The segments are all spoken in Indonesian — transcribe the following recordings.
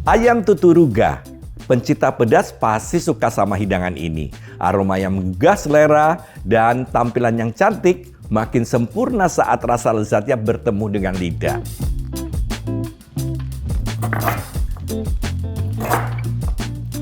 Ayam tuturuga. Pencinta pedas pasti suka sama hidangan ini. Aroma yang menggugah selera dan tampilan yang cantik makin sempurna saat rasa lezatnya bertemu dengan lidah.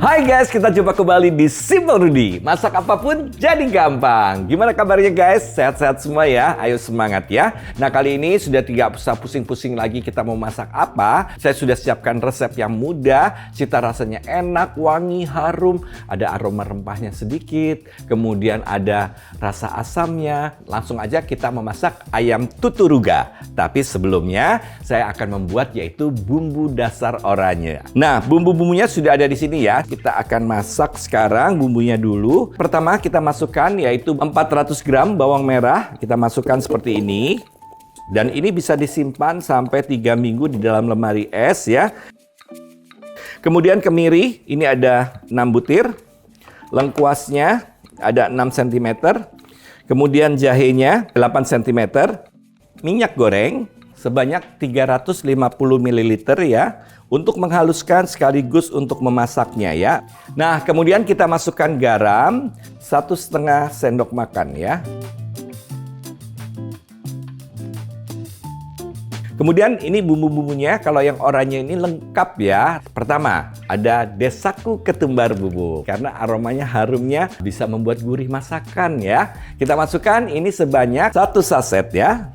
Hai guys, kita jumpa kembali di Simple Rudy. Masak apapun jadi gampang. Gimana kabarnya guys? Sehat-sehat semua ya? Ayo semangat ya. Nah kali ini sudah tidak usah pusing-pusing lagi kita mau masak apa. Saya sudah siapkan resep yang mudah, cita rasanya enak, wangi, harum. Ada aroma rempahnya sedikit, kemudian ada rasa asamnya. Langsung aja kita memasak ayam tuturuga. Tapi sebelumnya saya akan membuat yaitu bumbu dasar oranye. Nah bumbu-bumbunya sudah ada di sini ya. Kita akan masak sekarang bumbunya dulu. Pertama kita masukkan yaitu 400 gram bawang merah. Kita masukkan seperti ini. Dan ini bisa disimpan sampai 3 minggu di dalam lemari es ya. Kemudian kemiri, ini ada 6 butir. Lengkuasnya ada 6 cm. Kemudian jahenya 8 cm. Minyak goreng sebanyak 350 ml ya. Untuk menghaluskan sekaligus untuk memasaknya ya. Nah, kemudian kita masukkan garam 1,5 sendok makan ya. Kemudian ini bumbu-bumbunya, kalau yang oranye ini lengkap ya. Pertama, ada desaku ketumbar bubuk. Karena aromanya, harumnya bisa membuat gurih masakan ya. Kita masukkan ini sebanyak 1 saset ya.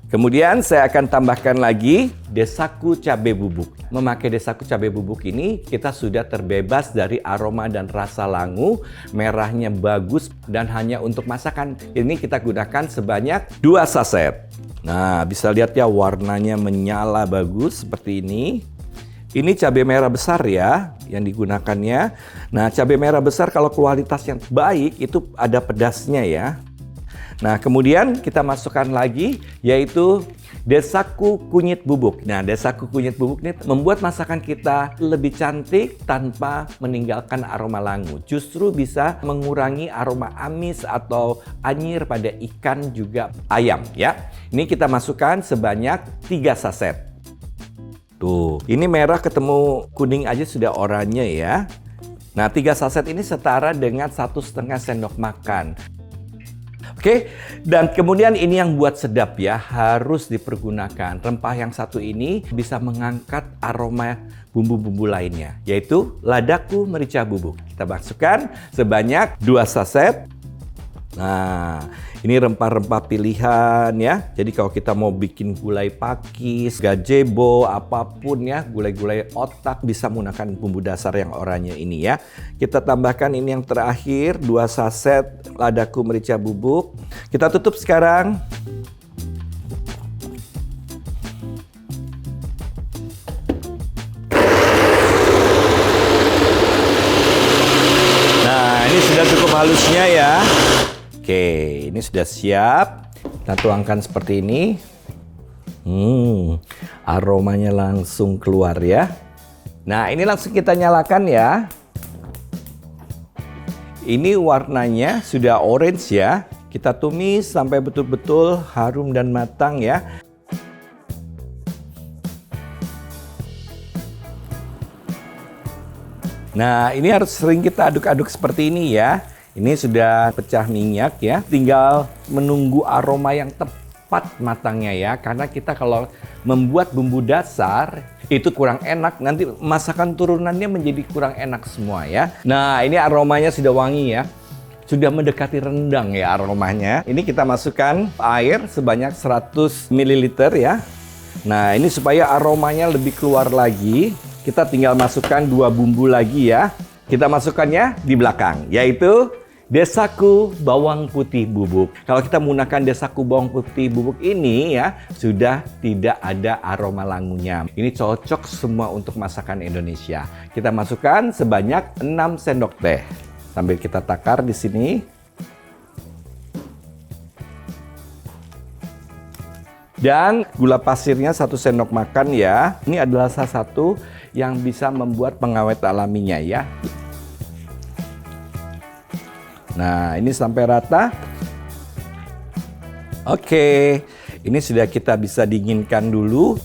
Kemudian saya akan tambahkan lagi desaku cabai bubuk. Memakai desaku cabai bubuk ini kita sudah terbebas dari aroma dan rasa langu. Merahnya bagus dan hanya untuk masakan. Ini kita gunakan sebanyak 2 saset. Nah bisa lihat ya warnanya menyala bagus seperti ini. Ini cabai merah besar ya yang digunakannya. Nah cabai merah besar kalau kualitas yang baik itu ada pedasnya ya. Nah, kemudian kita masukkan lagi yaitu desaku kunyit bubuk. Nah, desaku kunyit bubuk ini membuat masakan kita lebih cantik tanpa meninggalkan aroma langu. Justru bisa mengurangi aroma amis atau anyir pada ikan juga ayam ya. Ini kita masukkan sebanyak 3 saset. Tuh, ini merah ketemu kuning aja sudah oranye ya. Nah, 3 saset ini setara dengan 1,5 sendok makan. Oke, dan kemudian ini yang buat sedap ya, harus dipergunakan. Rempah yang satu ini bisa mengangkat aroma bumbu-bumbu lainnya, yaitu ladaku merica bubuk. Kita masukkan sebanyak 2 saset. Nah, ini rempah-rempah pilihan ya. Jadi kalau kita mau bikin gulai pakis, gazebo, apapun ya, gulai-gulai otak bisa menggunakan bumbu dasar yang oranye ini ya. Kita tambahkan ini yang terakhir, 2 saset ladaku merica bubuk. Kita tutup sekarang. Nah, ini sudah cukup halusnya ya. Oke, ini sudah siap. Kita tuangkan seperti ini. Aromanya langsung keluar ya. Nah, ini langsung kita nyalakan ya. Ini warnanya sudah orange ya. Kita tumis sampai betul-betul harum dan matang ya. Nah, ini harus sering kita aduk-aduk seperti ini ya. Ini sudah pecah minyak ya, tinggal menunggu aroma yang tepat matangnya ya. Karena kita kalau membuat bumbu dasar itu kurang enak, nanti masakan turunannya menjadi kurang enak semua ya. Nah ini aromanya sudah wangi ya, sudah mendekati rendang ya aromanya. Ini kita masukkan air sebanyak 100 ml ya. Nah ini supaya aromanya lebih keluar lagi, kita tinggal masukkan 2 bumbu lagi ya. Kita masukkannya di belakang, yaitu desaku bawang putih bubuk. Kalau kita menggunakan desaku bawang putih bubuk ini ya, sudah tidak ada aroma langunya. Ini cocok semua untuk masakan Indonesia. Kita masukkan sebanyak 6 sendok teh. Sambil kita takar di sini. Dan gula pasirnya 1 sendok makan ya. Ini adalah salah satu yang bisa membuat pengawet alaminya ya. Nah, ini sampai rata. Oke, ini sudah kita bisa dinginkan dulu.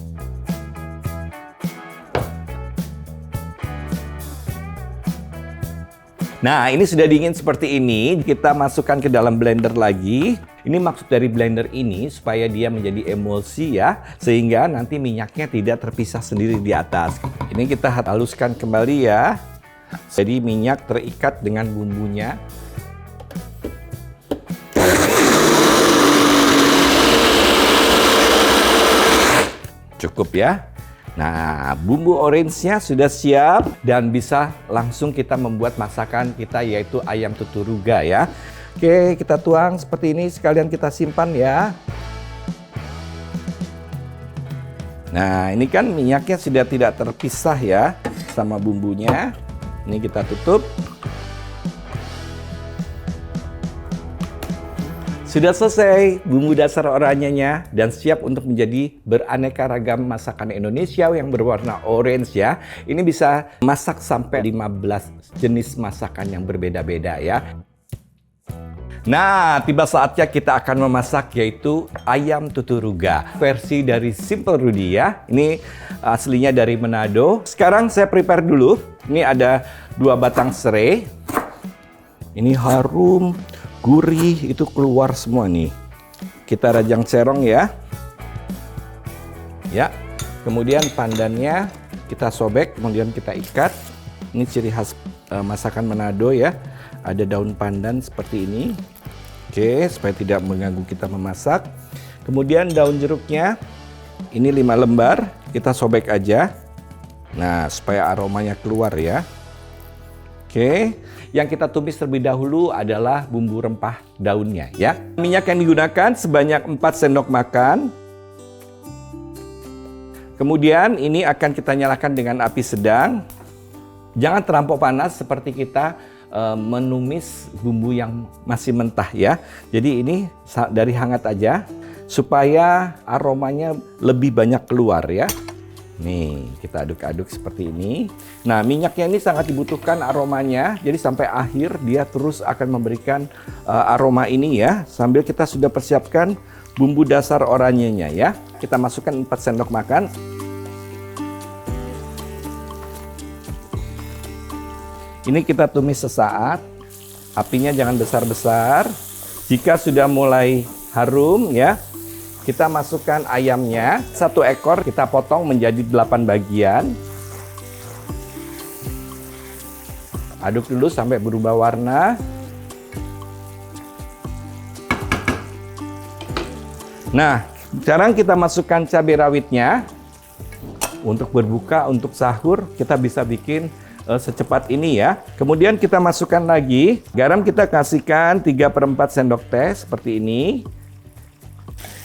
Nah, ini sudah dingin seperti ini. Kita masukkan ke dalam blender lagi. Ini maksud dari blender ini supaya dia menjadi emulsi ya, sehingga nanti minyaknya tidak terpisah sendiri di atas. Ini kita haluskan kembali ya. Jadi minyak terikat dengan bumbunya. Cukup ya. Nah, bumbu orange-nya sudah siap dan bisa langsung kita membuat masakan kita, yaitu ayam tuturuga ya. Oke, kita tuang seperti ini, sekalian kita simpan ya. Nah, ini kan minyaknya sudah tidak terpisah ya sama bumbunya. Ini kita tutup. Sudah selesai bumbu dasar oranyenya dan siap untuk menjadi beraneka ragam masakan Indonesia yang berwarna orange ya. Ini bisa masak sampai 15 jenis masakan yang berbeda-beda ya. Nah, tiba saatnya kita akan memasak yaitu ayam tuturuga. Versi dari Simple Rudy ya. Ini aslinya dari Manado. Sekarang saya prepare dulu. Ini ada 2 batang serai. Ini harum, gurih, itu keluar semua nih. Kita rajang serong ya. Ya. Kemudian pandannya kita sobek, kemudian kita ikat. Ini ciri khas masakan Manado ya. Ada daun pandan seperti ini. Oke, supaya tidak mengganggu kita memasak. Kemudian daun jeruknya. Ini 5 lembar, kita sobek aja. Nah, supaya aromanya keluar ya. Oke, yang kita tumis terlebih dahulu adalah bumbu rempah daunnya ya. Minyak yang digunakan sebanyak 4 sendok makan. Kemudian ini akan kita nyalakan dengan api sedang. Jangan terlampau panas seperti kita menumis bumbu yang masih mentah ya. Jadi ini dari hangat aja supaya aromanya lebih banyak keluar ya. Nih, kita aduk-aduk seperti ini. Nah, minyaknya ini sangat dibutuhkan aromanya. Jadi sampai akhir dia terus akan memberikan aroma ini ya. Sambil kita sudah persiapkan bumbu dasar oranyenya ya. Kita masukkan 4 sendok makan. Ini kita tumis sesaat. Apinya jangan besar-besar. Jika sudah mulai harum ya, kita masukkan ayamnya. 1 ekor kita potong menjadi 8 bagian. Aduk dulu sampai berubah warna. Nah, sekarang kita masukkan cabai rawitnya. Untuk berbuka, untuk sahur, kita bisa bikin secepat ini ya. Kemudian kita masukkan lagi. Garam kita kasihkan 3/4 sendok teh seperti ini.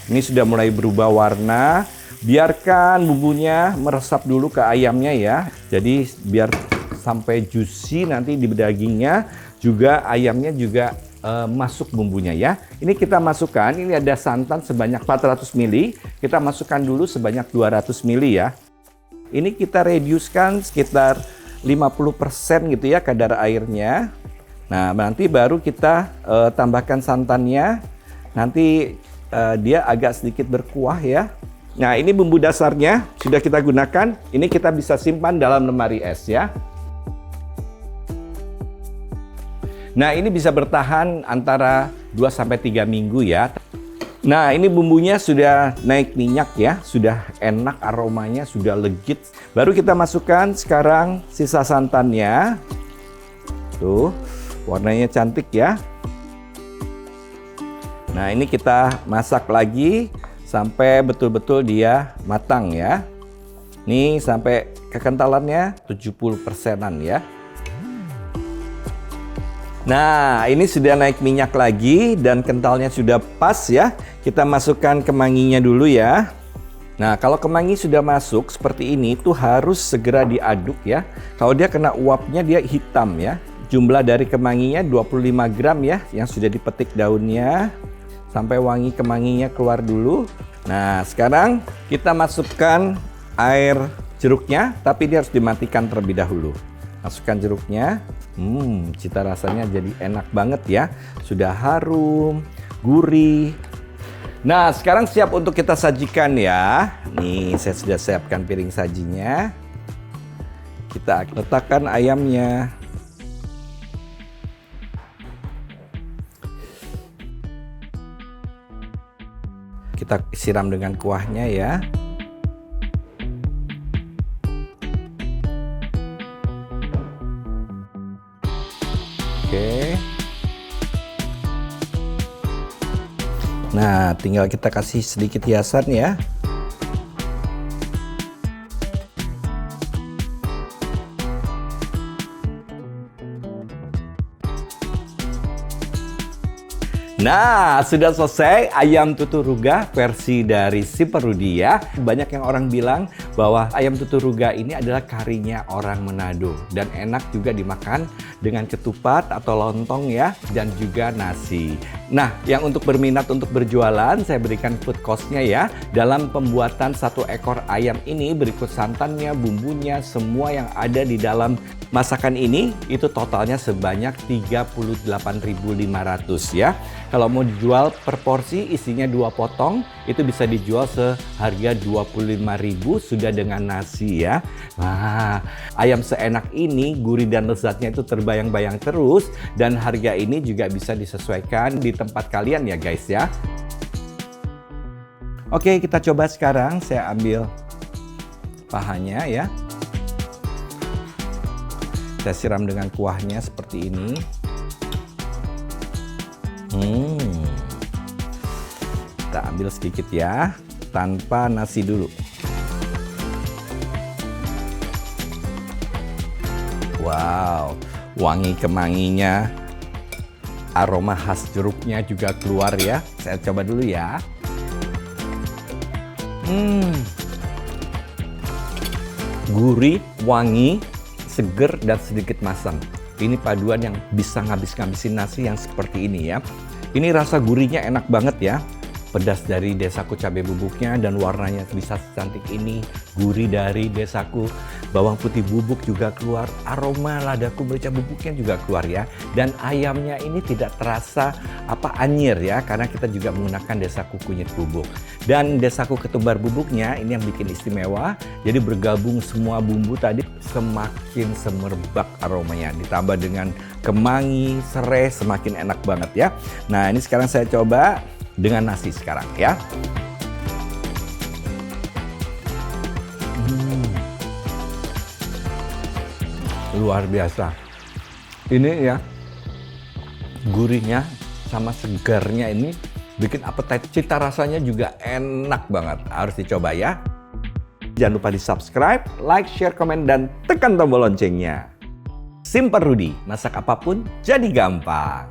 Ini sudah mulai berubah warna. Biarkan bumbunya meresap dulu ke ayamnya ya. Jadi biar sampai juicy nanti di dagingnya, juga ayamnya juga masuk bumbunya ya. Ini kita masukkan, ini ada santan sebanyak 400 ml. Kita masukkan dulu sebanyak 200 ml ya. Ini kita reducekan sekitar 50% gitu ya kadar airnya. Nah, nanti baru kita tambahkan santannya. Nanti dia agak sedikit berkuah ya. Nah, ini bumbu dasarnya sudah kita gunakan. Ini kita bisa simpan dalam lemari es ya. Nah, ini bisa bertahan antara 2-3 minggu ya. Nah, ini bumbunya sudah naik minyak ya, sudah enak aromanya, sudah legit. Baru kita masukkan sekarang sisa santannya. Tuh, warnanya cantik ya. Nah, ini kita masak lagi sampai betul-betul dia matang ya. Nih, sampai kekentalannya 70%-an ya. Nah, ini sudah naik minyak lagi dan kentalnya sudah pas ya. Kita masukkan kemanginya dulu ya. Nah, kalau kemangi sudah masuk seperti ini, itu harus segera diaduk ya. Kalau dia kena uapnya, dia hitam ya. Jumlah dari kemanginya 25 gram ya, yang sudah dipetik daunnya. Sampai wangi kemanginya keluar dulu. Nah, sekarang kita masukkan air jeruknya, tapi dia harus dimatikan terlebih dahulu. Masukkan jeruknya. Cita rasanya jadi enak banget ya. Sudah harum, gurih. Nah, sekarang siap untuk kita sajikan ya. Nih, saya sudah siapkan piring sajinya. Kita letakkan ayamnya. Kita siram dengan kuahnya ya. Oke. Nah, tinggal kita kasih sedikit hiasan ya. Nah, sudah selesai ayam tutu ruga versi dari Simper Rudi ya. Banyak yang orang bilang bahwa ayam tutu ruga ini adalah karinya orang Manado dan enak juga dimakan dengan ketupat atau lontong ya, dan juga nasi. Nah, yang untuk berminat untuk berjualan, saya berikan food cost-nya ya. Dalam pembuatan 1 ekor ayam ini berikut santannya, bumbunya, semua yang ada di dalam masakan ini itu totalnya sebanyak 38.500 ya. Kalau mau dijual per porsi isinya 2 potong, itu bisa dijual seharga 25.000 sudah dengan nasi ya. Nah, ayam seenak ini gurih dan lezatnya itu terbayang-bayang terus, dan harga ini juga bisa disesuaikan di tempat kalian ya guys ya. Oke, kita coba sekarang. Saya ambil pahanya ya. Saya siram dengan kuahnya seperti ini. Kita ambil sedikit ya, tanpa nasi dulu. Wow, wangi kemanginya, aroma khas jeruknya juga keluar ya. Saya coba dulu ya. Gurih, wangi, seger, dan sedikit masam. Ini paduan yang bisa ngabis-ngabisin nasi yang seperti ini ya. Ini rasa gurihnya enak banget ya. Pedas dari desaku cabai bubuknya dan warnanya bisa secantik ini. Gurih dari desaku bawang putih bubuk juga keluar. Aroma ladaku merica bubuknya juga keluar ya. Dan ayamnya ini tidak terasa anyir ya, karena kita juga menggunakan desaku kunyit bubuk. Dan desaku ketumbar bubuknya ini yang bikin istimewa. Jadi bergabung semua bumbu tadi, semakin semerbak aromanya. Ditambah dengan kemangi, serai, semakin enak banget ya. Nah, ini sekarang saya coba dengan nasi sekarang ya. Luar biasa. Ini ya, gurihnya sama segarnya ini bikin appetite. Cita rasanya juga enak banget. Harus dicoba ya. Jangan lupa di subscribe, like, share, komen, dan tekan tombol loncengnya. Simper Rudi, masak apapun jadi gampang.